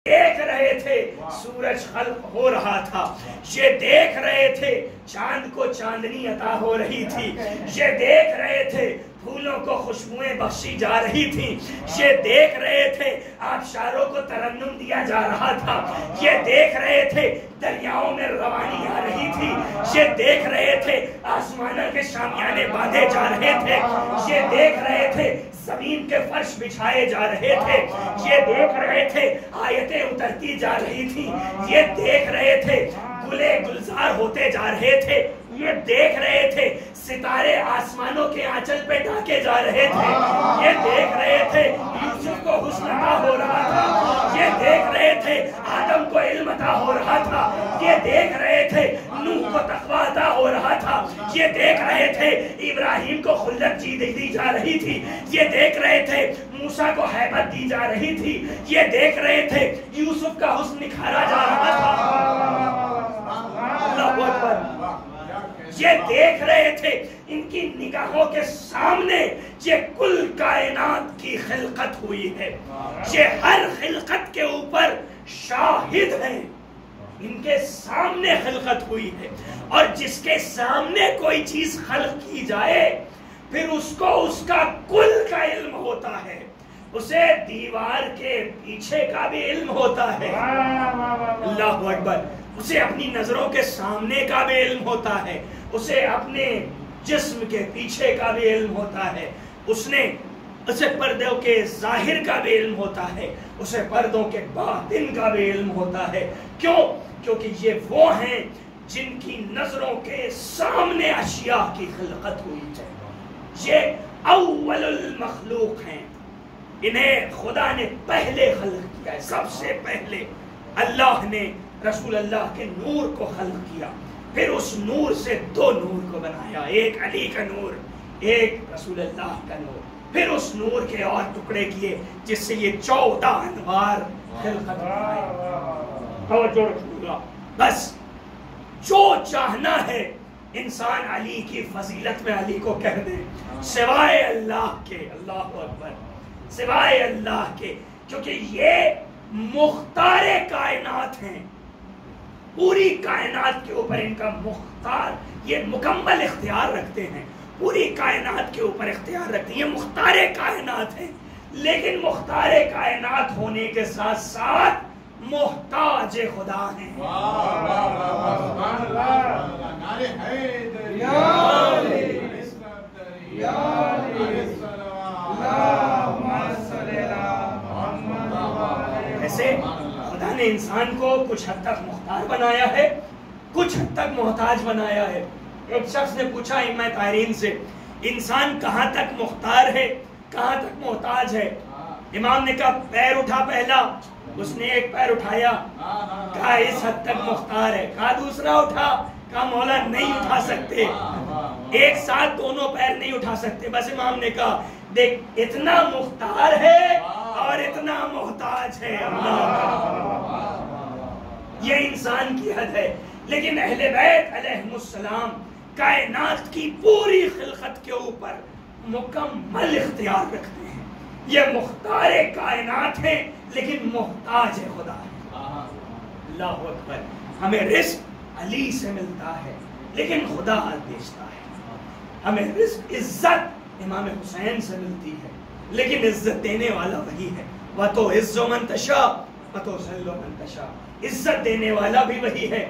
دیکھ رہے تھے سورج خلق ہو رہا تھا، یہ دیکھ رہے تھے چاند کو چاندنی عطا ہو رہی تھی، یہ دیکھ رہے تھے پھولوں کو خوشبوئیں بخشی جا رہی تھیں، یہ دیکھ رہے تھے آبشاروں کو ترنم دیا جا رہا تھا، یہ دیکھ رہے تھے دریاؤں میں روانی آ رہی تھی، یہ دیکھ رہے تھے آسمانوں کے شامیانے باندھے جا رہے تھے، یہ دیکھ رہے تھے زمین کے فرش بچھائے جا رہے تھے، یہ دیکھ رہے تھے آیتیں اترتی جا رہی تھی، یہ دیکھ رہے تھے گلے گلزار ہوتے جا رہے تھے، یہ دیکھ رہے تھے ستارے آسمانوں کے آنچل پہ ڈھانکے جا رہے تھے، یہ دیکھ رہے تھے یوسف کو حسن عطا ہو رہا تھا، یہ دیکھ رہے تھے آدم کو علم عطا ہو رہا تھا، یہ دیکھ رہے تھے نوح کو تقویٰ عطا ہو رہا تھا، یہ دیکھ رہے تھے ابراہیم کو خلت دی جا رہی تھی، یہ دیکھ رہے تھے موسیٰ کو ہیبت دی جا رہی تھی، یہ دیکھ رہے تھے یوسف کا حسن نکھارا جا رہا تھا، اللہ اکبر، یہ دیکھ رہے تھے ان کی نگاہوں کے سامنے یہ کل کائنات کی خلقت ہوئی ہے، یہ ہر خلقت کے اوپر شاہد ہیں، ان کے سامنے خلقت ہوئی ہے، اور جس کے سامنے کوئی چیز خلق کی جائے پھر اس کو اس کا کل کا علم ہوتا ہے، اسے دیوار کے پیچھے کا بھی علم ہوتا ہے، اللہ اکبر، اسے اپنی نظروں کے سامنے کا بھی علم ہوتا ہے، اسے اپنے جسم کے پیچھے کا بھی علم ہوتا ہے، اسے پردوں کے ظاہر کا بھی علم ہوتا ہے، اسے پردوں کے باطن کا بھی علم ہوتا ہے، کیوں؟ کیونکہ یہ وہ ہیں جن کی نظروں کے سامنے اشیاء کی خلقت ہوئی ہے، یہ اول المخلوق ہیں، انہیں خدا نے پہلے خلق کیا ہے، سب سے پہلے اللہ نے رسول اللہ کے نور کو خلق کیا، پھر اس نور سے دو نور کو بنایا، ایک علی کا نور، ایک رسول اللہ کا نور، پھر اس نور کے اور ٹکڑے کیے جس سے یہ 14 انوار خلقت آئے، توجہ رکھو گا، بس جو چاہنا ہے انسان علی کی فضیلت میں علی کو کہہ دے، سوائے اللہ کے، اللہ اکبر، سوائے اللہ کے، کیونکہ یہ مختار کائنات ہیں، پوری کائنات کے اوپر ان کا مختار، یہ مکمل اختیار رکھتے ہیں، پوری کائنات کے اوپر اختیار رکھتے ہیں، یہ مختار کائنات ہیں، لیکن مختار کائنات ہونے کے ساتھ ساتھ محتاج خدا ہیں، ایسے خدا نے انسان کو کچھ حد تک مختار بنایا ہے، کچھ حد تک محتاج بنایا ہے۔ ایک شخص نے پوچھا ائمہ طاہرین سے، انسان کہاں تک مختار ہے، کہاں تک محتاج ہے؟ امام نے کہا پیر اٹھا پہلا، اس نے ایک پیر اٹھایا، کہا اس حد تک مختار ہے، کہا دوسرا اٹھا، کہا مولا نہیں اٹھا سکتے، ایک ساتھ دونوں پیر نہیں اٹھا سکتے، بس امام نے کہا دیکھ اتنا مختار ہے اور اتنا محتاج ہے، یہ انسان کی حد ہے، لیکن اہل بیت علیہم السلام کائنات کی پوری خلقت کے اوپر مکمل اختیار رکھتے ہیں، یہ مختار کائنات ہیں لیکن محتاج خدا ہے، اللہ اکبر، ہمیں رزق علی سے ملتا ہے لیکن خدا دیتا ہے، ہمیں رزق عزت امام حسین سے ملتی ہے لیکن عزت دینے والا وہی ہے، وَتُعِزُّ مَن تَشَاءُ وَتُذِلُّ مَن تَشَاءُ، عزت دینے والا بھی وہی ہے،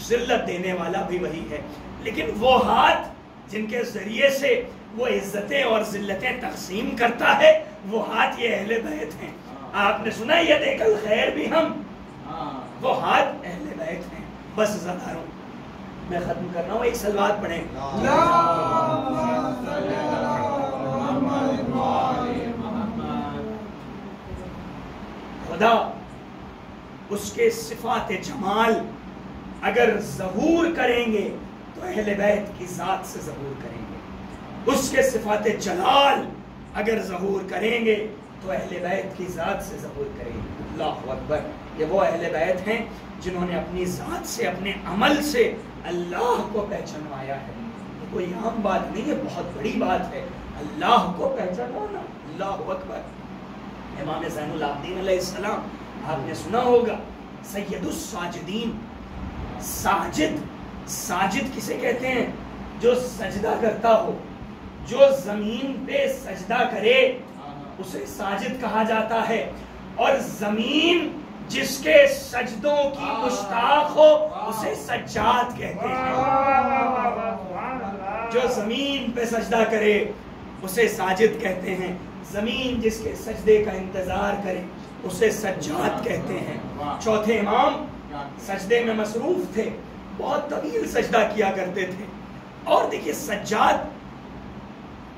ذلت دینے والا بھی وہی ہے، لیکن وہ ہاتھ جن کے ذریعے سے وہ عزتیں اور ذلتیں تقسیم کرتا ہے وہ ہاتھ یہ اہل بیت ہیں، آپ نے سنا ید الخیر بھی ہم، وہ ہاتھ اہل بیت ہیں، بس زداروں میں ختم کر رہا ہوں، ایک صلوات پڑھیں، خدا اس کے صفات جمال اگر ظہور کریں گے تو اہل بیت کی ذات سے ظہور کریں گے، اس کے صفات جلال اگر ظہور کریں گے تو اہل بیت کی ذات سے ظہور کریں گے، اللہ اکبر، یہ وہ اہل بیت ہیں جنہوں نے اپنی ذات سے اپنے عمل سے اللہ کو پہچانوایا ہے، یہ کوئی عام بات نہیں ہے، بہت بڑی بات ہے، اللہ کو پہچانوانا، اللہ اکبر۔ امام زین العابدین علیہ السلام آپ نے سنا ہوگا سید الساجدین، ساجد کسے کہتے ہیں؟ جو سجدہ کرتا ہو، جو زمین پہ سجدہ کرے اسے ساجد کہا جاتا ہے، اور زمین جس کے سجدوں کی مشتاق ہو اسے سجاد کہتے ہیں۔ جو زمین پہ سجدہ کرے اسے ساجد کہتے ہیں، زمین جس کے سجدے کا انتظار کرے اسے سجاد کہتے ہیں۔ چوتھے امام سجدے میں مصروف تھے، بہت طویل سجدہ کیا کرتے تھے۔ اور دیکھیے سجاد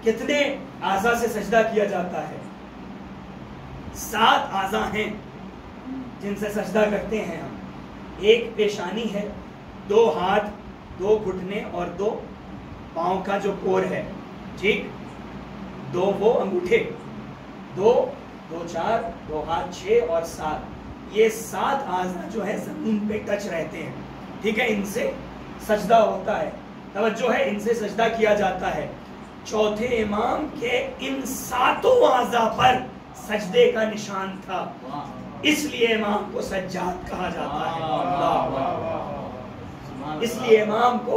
کتنے اعضاء سے سجدہ کیا جاتا ہے؟ 7 اعضاء ہیں جن سے سجدہ کرتے ہیں ہم۔ ایک پیشانی ہے، 2 ہاتھ، 2 گھٹنے اور 2 پاؤں کا جو کور ہے، ٹھیک، 2 وہ انگوٹھے، 2 4 2 ہاتھ 6 اور 7، یہ 7 اعضاء جو ہے زمین پہ ٹچ رہتے ہیں، ٹھیک ہے، ان سے سجدہ ہوتا ہے، توجہ ہے، ان سے سجدہ کیا جاتا ہے۔ چوتھے امام کے ان 7 اعضاء پر سجدے کا نشان تھا، اس لیے امام کو سجاد کہا جاتا ہے۔ اس لیے امام کو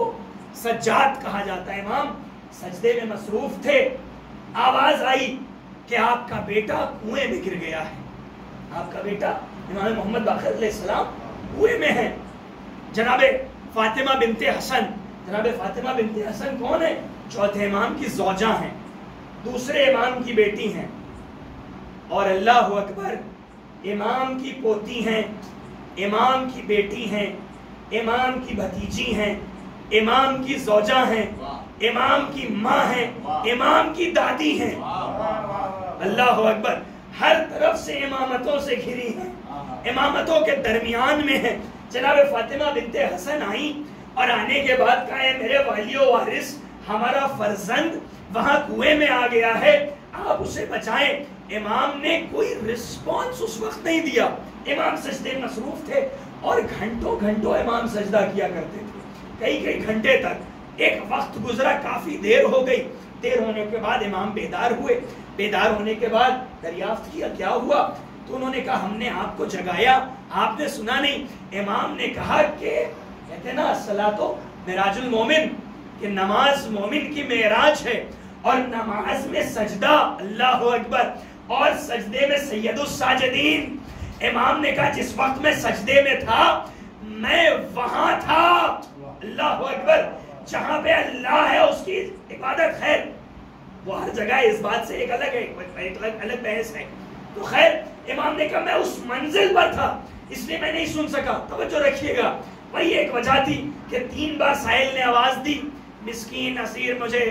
سجاد کہا جاتا ہے۔ امام سجدے میں مصروف تھے، آواز آئی کہ آپ کا بیٹا کنویں میں گر گیا ہے، آپ کا بیٹا امام محمد باقر علیہ السلام کنویں میں ہے۔ جناب فاطمہ بنت حسن، جناب فاطمہ بنت حسن کون ہے؟ چوتھے امام کی زوجہ ہیں، دوسرے امام کی بیٹی ہیں، اور اللہ اکبر، امام کی پوتی ہیں، امام کی بیٹی ہیں، امام کی بھتیجی ہیں، امام کی زوجہ ہیں، امام کی ماں ہیں، امام کی دادی ہیں۔ اللہ اکبر، ہر طرف سے امامتوں سے گھری ہیں، امامتوں کے درمیان میں ہیں۔ جناب فاطمہ بنت حسن آئیں اور آنے کے بعد کہا ہے میرے والی و وارث، ہمارا فرزند وہاں کنویں میں آ گیا ہے، آپ اسے بچائیں۔ امام نے کوئی رسپانس اس وقت نہیں دیا، امام سجدے میں مصروف تھے، اور گھنٹوں گھنٹوں امام سجدہ کیا کرتے تھے، کئی گھنٹے تک۔ ایک وقت گزرا، کافی دیر ہو گئی، دیر ہونے کے بعد امام بیدار ہوئے، بیدار ہونے کے بعد دریافت کیا کیا ہوا، تو انہوں نے کہا ہم نے آپ کو جگایا، آپ نے سنا نہیں۔ امام نے کہا کہ کہتے ہیں نا الصلاۃ معراج المومن، کہ نماز مومن کی معراج ہے، اور نماز میں سجدہ، اللہ اکبر، اور سجدے میں سید الساجدین۔ امام نے کہا جس وقت میں سجدے میں تھا میں وہاں تھا، اللہ اکبر، جہاں پہ اللہ ہے اس کی عبادت ہے، وہ ہر جگہ، اس بات سے ایک الگ بحث ہے۔ تو خیر، امام نے کہا میں اس منزل پر تھا اس لیے میں نہیں سن سکا۔ توجہ رکھیے گا، وہی ایک وجہ تھی کہ 3 بار سائل نے آواز دی مسکین اسیر مجھے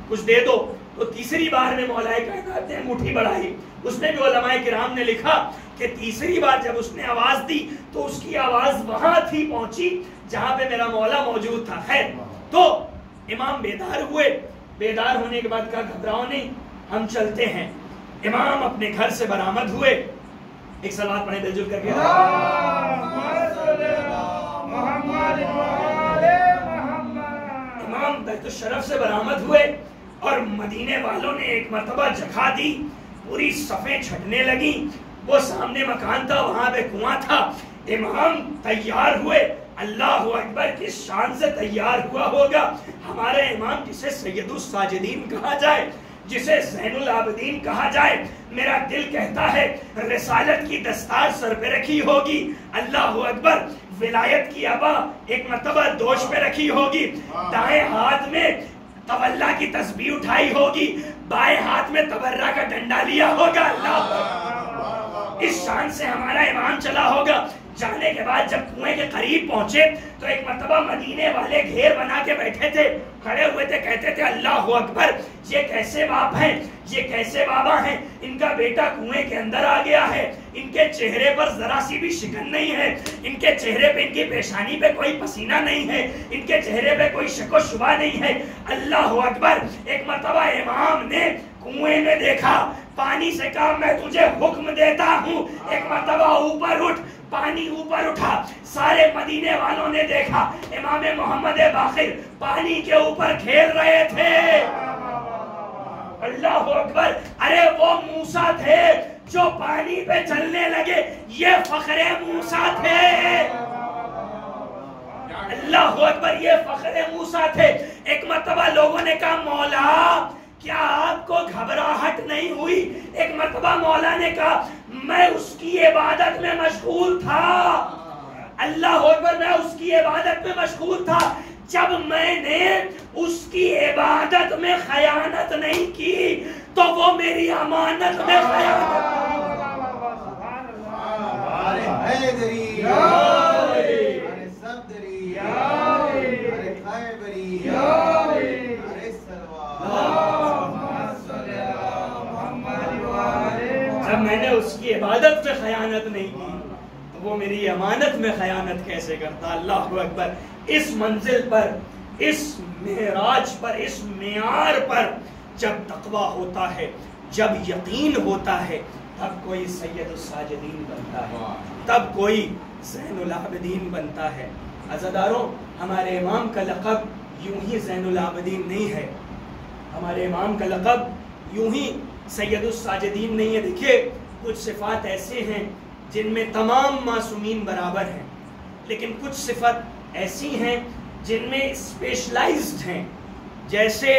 کچھ دے دو، تو تیسری بار میں مولا کائنات نے انگوٹھی بڑھائی۔ اس میں بھی علماء کرام نے لکھا کہ تیسری بار جب اس نے آواز دی تو اس کی آواز وہاں تھی پہنچی جہاں پہ میرا مولا موجود تھا۔ خیر، تو امام بیدار ہوئے، بیدار ہونے کے بعد کہا گھبراؤ نہیں، ہم چلتے ہیں۔ امام اپنے گھر سے برآمد ہوئے، ایک صلوات پڑھیں مل جل کر کے، امام بیت الشرف سے برآمد ہوئے، اور مدینے والوں نے ایک مرتبہ جگہ دی، پوری صفیں چھٹنے لگی، وہ سامنے مکان تھا، وہاں پہ کنواں تھا، امام تیار ہوئے، اللہ اکبر، کس شان سے تیار ہوا ہوگا ہمارا امام، جسے سید الساجدین کہا جائے، جسے زین العابدین کہا جائے۔ میرا دل کہتا ہے رسالت کی دستار سر پہ رکھی ہوگی، اللہ اکبر، ولایت کی ابا ایک مرتبہ دوش پہ رکھی ہوگی، دائیں ہاتھ میں تولا کی تسبیح اٹھائی ہوگی، بائیں ہاتھ میں تبرہ کا ڈنڈا لیا ہوگا، اللہ اکبر، اس شان سے ہمارا امام چلا ہوگا۔ جانے کے بعد جب کنویں کے قریب پہنچے تو ایک مرتبہ مدینے والے گھیر بنا کے بیٹھے تھے، کھڑے ہوئے تھے، کہتے تھے اللہ اکبر، یہ کیسے باپ ہیں، یہ کیسے بابا ہیں، ان کا بیٹا کنویں کے اندر آ گیا ہے، ان کے چہرے پر ذرا سی بھی شکن نہیں ہے، ان کے چہرے پہ، ان کی پیشانی پہ کوئی پسینہ نہیں ہے، ان کے چہرے پہ کوئی شک و شبہ نہیں ہے، اللہ اکبر۔ ایک مرتبہ امام نے کنویں میں دیکھا، پانی سے کہا میں تجھے حکم دیتا ہوں، ایک مرتبہ اوپر اٹھ، پانی اوپر اٹھا، سارے مدینے والوں نے دیکھا امام محمد باقر پانی کے اوپر کھیل رہے تھے، اللہ اکبر۔ ارے وہ موسیٰ تھے جو پانی پہ چلنے لگے، یہ فخر موسیٰ تھے۔ اللہ اکبر، یہ فخر موسیٰ تھے۔ ایک مرتبہ لوگوں نے کہا مولا کیا آپ کو گھبراہٹ نہیں ہوئی؟ ایک مرتبہ مولا نے کہا میں اس کی عبادت میں مشغول تھا، اللہ اکبر، میں اس کی عبادت میں مشغول تھا۔ جب میں نے اس کی عبادت میں خیانت نہیں کی تو وہ میری امانت میں خیانت۔ جب میں نے اس کی عبادت میں خیانت نہیں کی تو وہ میری امانت میں خیانت کیسے کرتا؟ اللہ اکبر۔ اس منزل پر، اس معراج پر، اس معیار پر جب تقویٰ ہوتا ہے، جب یقین ہوتا ہے، تب کوئی سید الساجدین بنتا ہے، تب کوئی زین العابدین بنتا ہے۔ عزاداروں، ہمارے امام کا لقب یوں ہی زین العابدین نہیں ہے، ہمارے امام کا لقب یوں ہی سید الساجدین نہیں ہے۔ دیکھیے کچھ صفات ایسے ہیں جن میں تمام معصومین برابر ہیں، لیکن کچھ صفات ایسی ہیں جن میں اسپیشلائزڈ ہیں، جیسے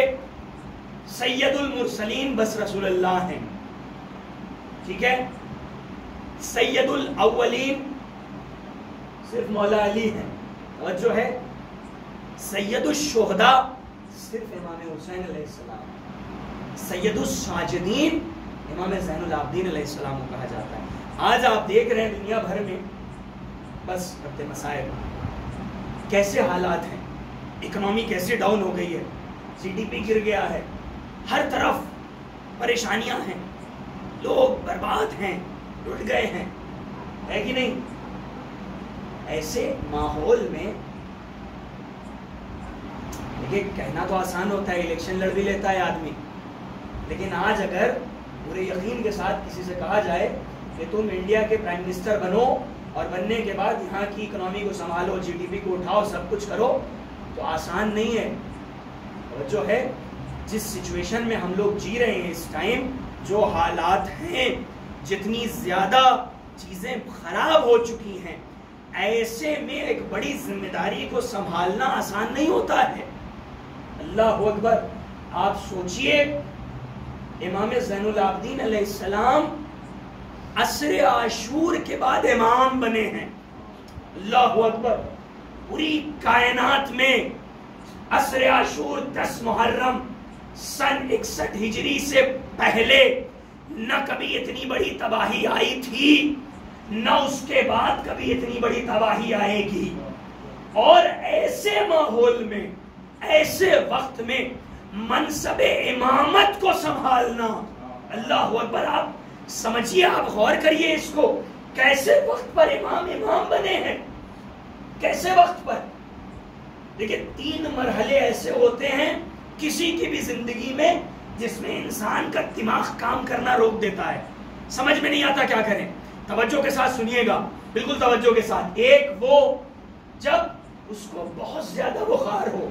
سید المرسلین بس رسول اللہ ہیں، ٹھیک ہے، سید الاولین صرف مولا علی ہیں، توجہ ہے، سید الشہداء صرف امام حسین علیہ السلام، سید الساجدین امام زین العابدین علیہ السلام کو کہا جاتا ہے۔ آج آپ دیکھ رہے ہیں دنیا بھر میں بس ربط مسائل، کیسے حالات ہیں، اکنامی کیسے ڈاؤن ہو گئی ہے، جی ڈی پی گر گیا ہے، ہر طرف پریشانیاں ہیں، لوگ برباد ہیں، ٹوٹ گئے ہیں، ہے کہ نہیں؟ ایسے ماحول میں دیکھیں کہنا تو آسان ہوتا ہے، الیکشن لڑ بھی لیتا ہے آدمی، لیکن آج اگر پورے یقین کے ساتھ کسی سے کہا جائے کہ تم انڈیا کے پرائم منسٹر بنو اور بننے کے بعد یہاں کی اکنامی کو سنبھالو، جی ڈی پی کو اٹھاؤ، سب کچھ کرو، تو آسان نہیں ہے۔ جو ہے جس سچویشن میں ہم لوگ جی رہے ہیں اس ٹائم، جو حالات ہیں، جتنی زیادہ چیزیں خراب ہو چکی ہیں، ایسے میں ایک بڑی ذمہ داری کو سنبھالنا آسان نہیں ہوتا ہے۔ اللہ اکبر، آپ سوچئے امام زین العابدین علیہ السلام عصر عاشور کے بعد امام بنے ہیں، اللہ اکبر، پوری کائنات میں عصر عاشور 10 محرم سن 61 ہجری سے پہلے نہ کبھی اتنی بڑی تباہی آئی تھی، نہ اس کے بعد کبھی اتنی بڑی تباہی آئے گی۔ اور ایسے ماحول میں، ایسے وقت میں منصب امامت کو سنبھالنا، اللہ اکبر، آپ سمجھیے، آپ غور کریے اس کو، کیسے وقت پر امام بنے ہیں، کیسے وقت پر۔ لیکن 3 مرحلے ایسے ہوتے ہیں کسی کی بھی زندگی میں جس میں انسان کا دماغ کام کرنا روک دیتا ہے، سمجھ میں نہیں آتا کیا کریں۔ توجہ کے ساتھ سنیے گا، بالکل توجہ کے ساتھ۔ ایک وہ جب اس کو بہت زیادہ بخار ہو،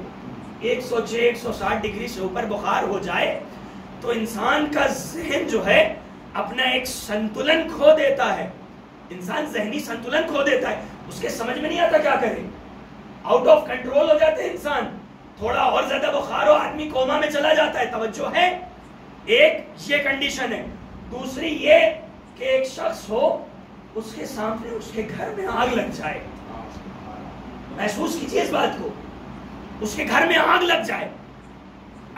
106 160 ڈگری سے اوپر بخار ہو جائے تو انسان کا ذہن جو ہے اپنا ایک سنتولن کھو دیتا ہے، انسان ذہنی سنتولن کھو دیتا ہے، اس کے سمجھ میں نہیں آتا کیا کرے، آؤٹ آف کنٹرول ہو جاتے ہیں انسان، تھوڑا اور زیادہ بخار ہو آدمی کوما میں چلا جاتا ہے۔ توجہ ہے، ایک یہ کنڈیشن ہے۔ دوسری یہ کہ ایک شخص ہو، اس کے سامنے اس کے گھر میں آگ لگ جائے، محسوس کیجئے اس بات کو، اس کے گھر میں آگ لگ جائے،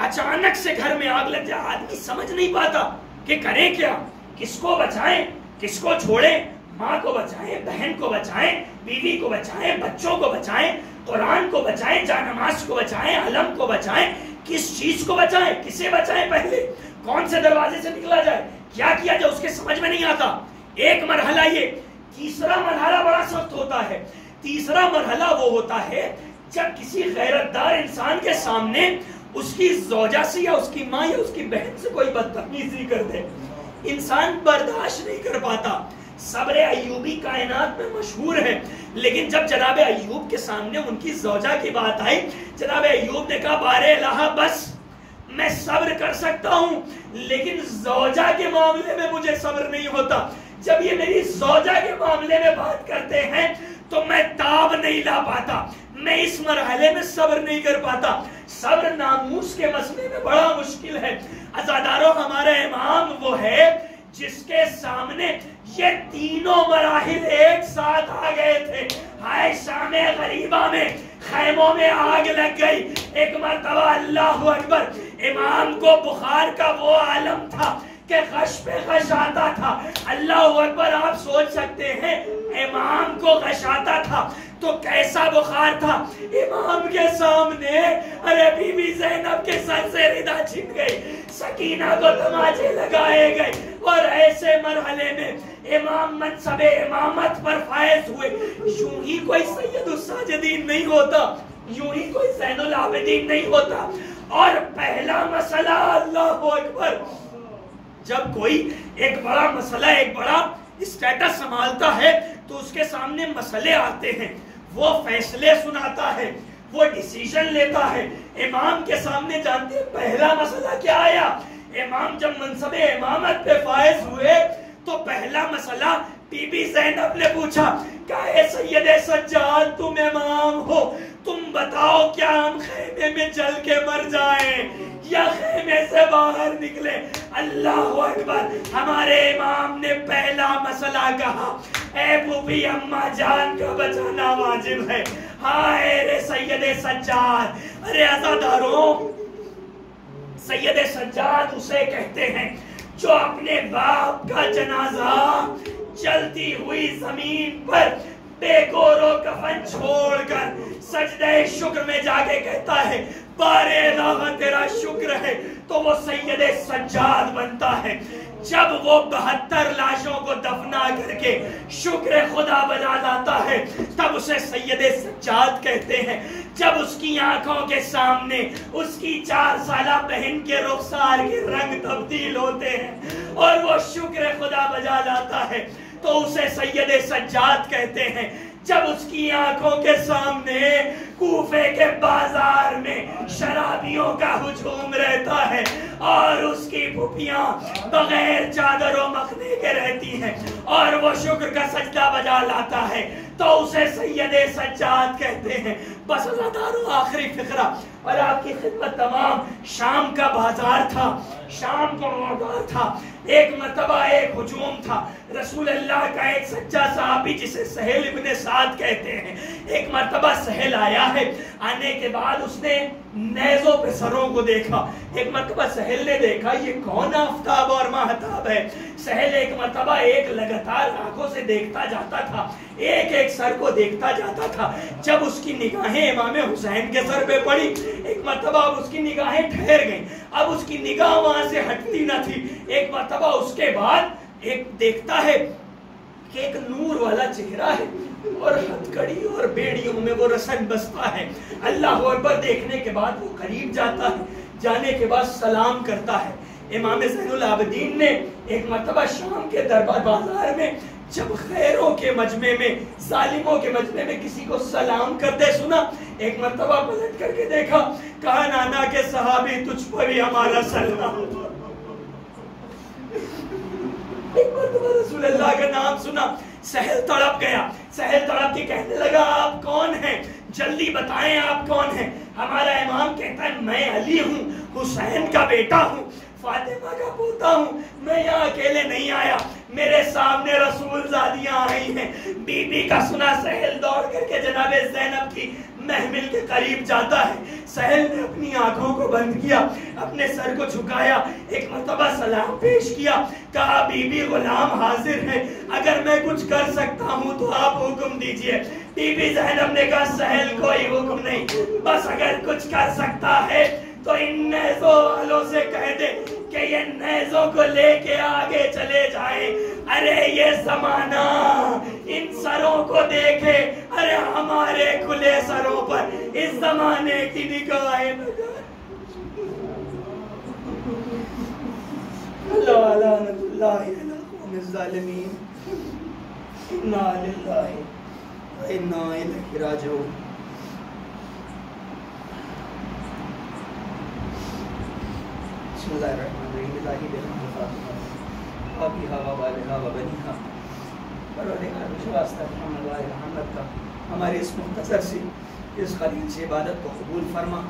اچانک سے گھر میں آگ لگ جائے، آدمی سمجھ نہیں پاتا کہ کریں کیا، کس کو بچائیں، کس کو چھوڑیں، ماں کو بچائیں، بہن کو بچائیں، بیوی کو بچائیں، بچوں کو بچائیں، قرآن کو بچائیں، جانماز کو بچائیں، علم کو بچائیں، کس چیز کو بچائیں، کسے بچائیں، پہلے کون سے دروازے سے نکلا جائے، کیا کیا جائے، اس کے سمجھ میں نہیں آتا۔ ایک مرحلہ یہ۔ تیسرا مرحلہ بڑا سخت ہوتا ہے۔ تیسرا مرحلہ وہ ہوتا ہے جب کسی غیرت دار انسان کے سامنے اس کی زوجہ سے یا اس کی ماں یا اس کی بہن سے کوئی بدتمیزی کر دے، انسان برداشت نہیں کر پاتا۔ صبر ایوبی کائنات میں مشہور ہے، لیکن جب جناب ایوب کے سامنے ان کی زوجہ کی بات آئی، جناب ایوب نے کہا بارے الہ بس، میں صبر کر سکتا ہوں، لیکن زوجہ کے معاملے میں مجھے صبر نہیں ہوتا۔ جب یہ میری زوجہ کے معاملے میں بات کرتے ہیں تو میں تاب نہیں لا پاتا، میں اس مرحلے میں صبر نہیں کر پاتا۔ صبر ناموس کے مسئلے میں بڑا مشکل ہے۔ عزاداروں، ہمارا امام وہ ہے جس کے سامنے یہ تینوں مراحل ایک ساتھ آ گئے تھے۔ ہائے شام غریبہ میں خیموں میں آگ لگ گئی۔ ایک مرتبہ اللہ اکبر، امام کو بخار کا وہ عالم تھا کہ غش پہ غش آتا تھا۔ اللہ اکبر، آپ سوچ سکتے ہیں امام کو غش آتا تھا تو کیسا بخار تھا۔ امام کے سامنے ارے بی بی زینب کے سر سے ردا چھن گئی، سکینہ کو تماچے لگائے گئے، اور ایسے مرحلے میں امام منصب امامت پر فائز ہوئے۔ یوں ہی کوئی سید الساجدین نہیں ہوتا، یوں ہی کوئی زین العابدین نہیں ہوتا۔ اور پہلا مسئلہ، اللہ اکبر، جب کوئی ایک بڑا مسئلہ، ایک بڑا اسٹیٹس سنبھالتا ہے تو اس کے سامنے مسئلے آتے ہیں، وہ فیصلے سناتا ہے، وہ ڈیسیژن لیتا ہے۔ امام کے سامنے جانتے ہیں پہلا مسئلہ کیا آیا؟ امام جب منصب امامت پہ فائز ہوئے تو پہلا مسئلہ بی بی زینب نے پوچھا کہ اے سید سجاد، تم امام ہو، تم بتاؤ کیا ہم خیمے میں جل کے مر جائیں یا خیمے سے باہر نکلے؟ اللہ اکبر، ہمارے امام نے پہلا مسئلہ کہا، اے بوبی اماں جان کا بچانا واجب ہے۔ ہائے رے سید سجاد، ارے عزاداروں، سید سجاد اسے کہتے ہیں جو اپنے باپ کا جنازہ چلتی ہوئی زمین پر بے گور و کفن چھوڑ کر سجدہ شکر میں جا کے کہتا ہے بارے الہ تیرا شکر ہے، تو وہ سید سجاد بنتا ہے۔ جب وہ 72 لاشوں کو دفنا کر کے شکر خدا بجا لاتا ہے تب اسے سید سجاد کہتے ہیں۔ جب اس کی آنکھوں کے سامنے اس کی 4 سالہ بہن کے رخسار کے رنگ تبدیل ہوتے ہیں اور وہ شکر خدا بجا لاتا ہے تو اسے سید سجاد کہتے ہیں۔ جب اس کی آنکھوں کے سامنے کوفے کے بازار میں شرابیوں کا ہجوم رہتا ہے اور اس کی پھوپھیاں بغیر چادر و مخنے کے رہتی ہیں اور وہ شکر کا سجدہ بجا لاتا ہے تو اسے سید سجاد کہتے ہیں۔ بس عزاداروں، آخری فقرہ اور آپ کی خدمت تمام۔ شام کا بازار تھا، شام کا بازار تھا، ایک مرتبہ ایک ہجوم تھا۔ رسول اللہ کا ایک سچا صحابی جسے سہیل ابن سعد کہتے ہیں، ایک مرتبہ سہیل آیا ہے، آنے کے بعد اس نے نیزوں پہ سروں کو دیکھا۔ ایک مرتبہ سہیل نے دیکھا یہ کون آفتاب اور ماہتاب ہے۔ سہیل ایک مرتبہ ایک لگاتار آنکھوں سے دیکھتا جاتا تھا، ایک ایک سر کو دیکھتا جاتا تھا۔ جب اس کی نگاہیں امام حسین کے سر پہ پڑی، ایک مرتبہ اب اس کی نگاہیں ٹھہر گئیں، اب اس کی نگاہ وہاں سے ہٹتی نہ تھی۔ ایک مرتبہ اس کے بعد ایک دیکھتا ہے کہ ایک نور والا چہرہ ہے اور ہتھکڑی اور بیڑیوں میں وہ رسن بستا ہے۔ اللہ اکبر، دیکھنے کے بعد وہ قریب جاتا ہے، جانے کے بعد سلام کرتا ہے۔ امام زین العابدین نے ایک مرتبہ شام کے دربار بازار میں جب خیروں کے مجمع میں، ظالموں کے مجمع میں کسی کو سلام کرتے سنا، ایک مرتبہ پلٹ کر کے دیکھا، کہا نانا کے صحابی تجھ پر بھی ہمارا سلام۔ ایک مرتبہ رسول اللہ کا نام سنا، سہل تڑپ گیا۔ سہل تڑپ کے کہنے لگا آپ کون ہیں؟ جلدی بتائیں آپ کون ہیں؟ ہمارا امام کہتا ہے میں علی ہوں، حسین کا بیٹا ہوں، فاطمہ کا پوتا ہوں، میں یہاں اکیلے نہیں آیا، میرے سامنے رسول زادیاں آئی ہیں۔ بی بی کا سنا سہل دوڑ کر کے جناب زینب کی محمل کے قریب جاتا ہے۔ سہل نے اپنی آنکھوں کو بند کیا، اپنے سر کو جھکایا، ایک مرتبہ سلام پیش کیا، کہا بی بی غلام حاضر ہے، اگر میں کچھ کر سکتا ہوں تو آپ حکم دیجئے۔ بی بی زینب نے کہا سہل کوئی حکم نہیں، بس اگر کچھ کر سکتا ہے تو ان نیزوں والوں سے کہہ دے کہ یہ نیزوں کو لے کے آگے چلے جائیں۔ ارے یہ زمانہ ان سروں کو دیکھے، ارے ہمارے کھلے سروں پر اس زمانے کی نگاہیں لگا۔ اللہ لعنت اللہ علی قوم الظالمین، انا للہ و انا الیہ راجعون۔ بسم اللہ الرحمن الرحیم الہی بلحمد فاطمہ آبیہا و والہا و بنیہا پروردگار مجھے واسطہ محمد و محمد کا ہمارے اس مختصر سے اس خلیل سے عبادت کو قبول فرما.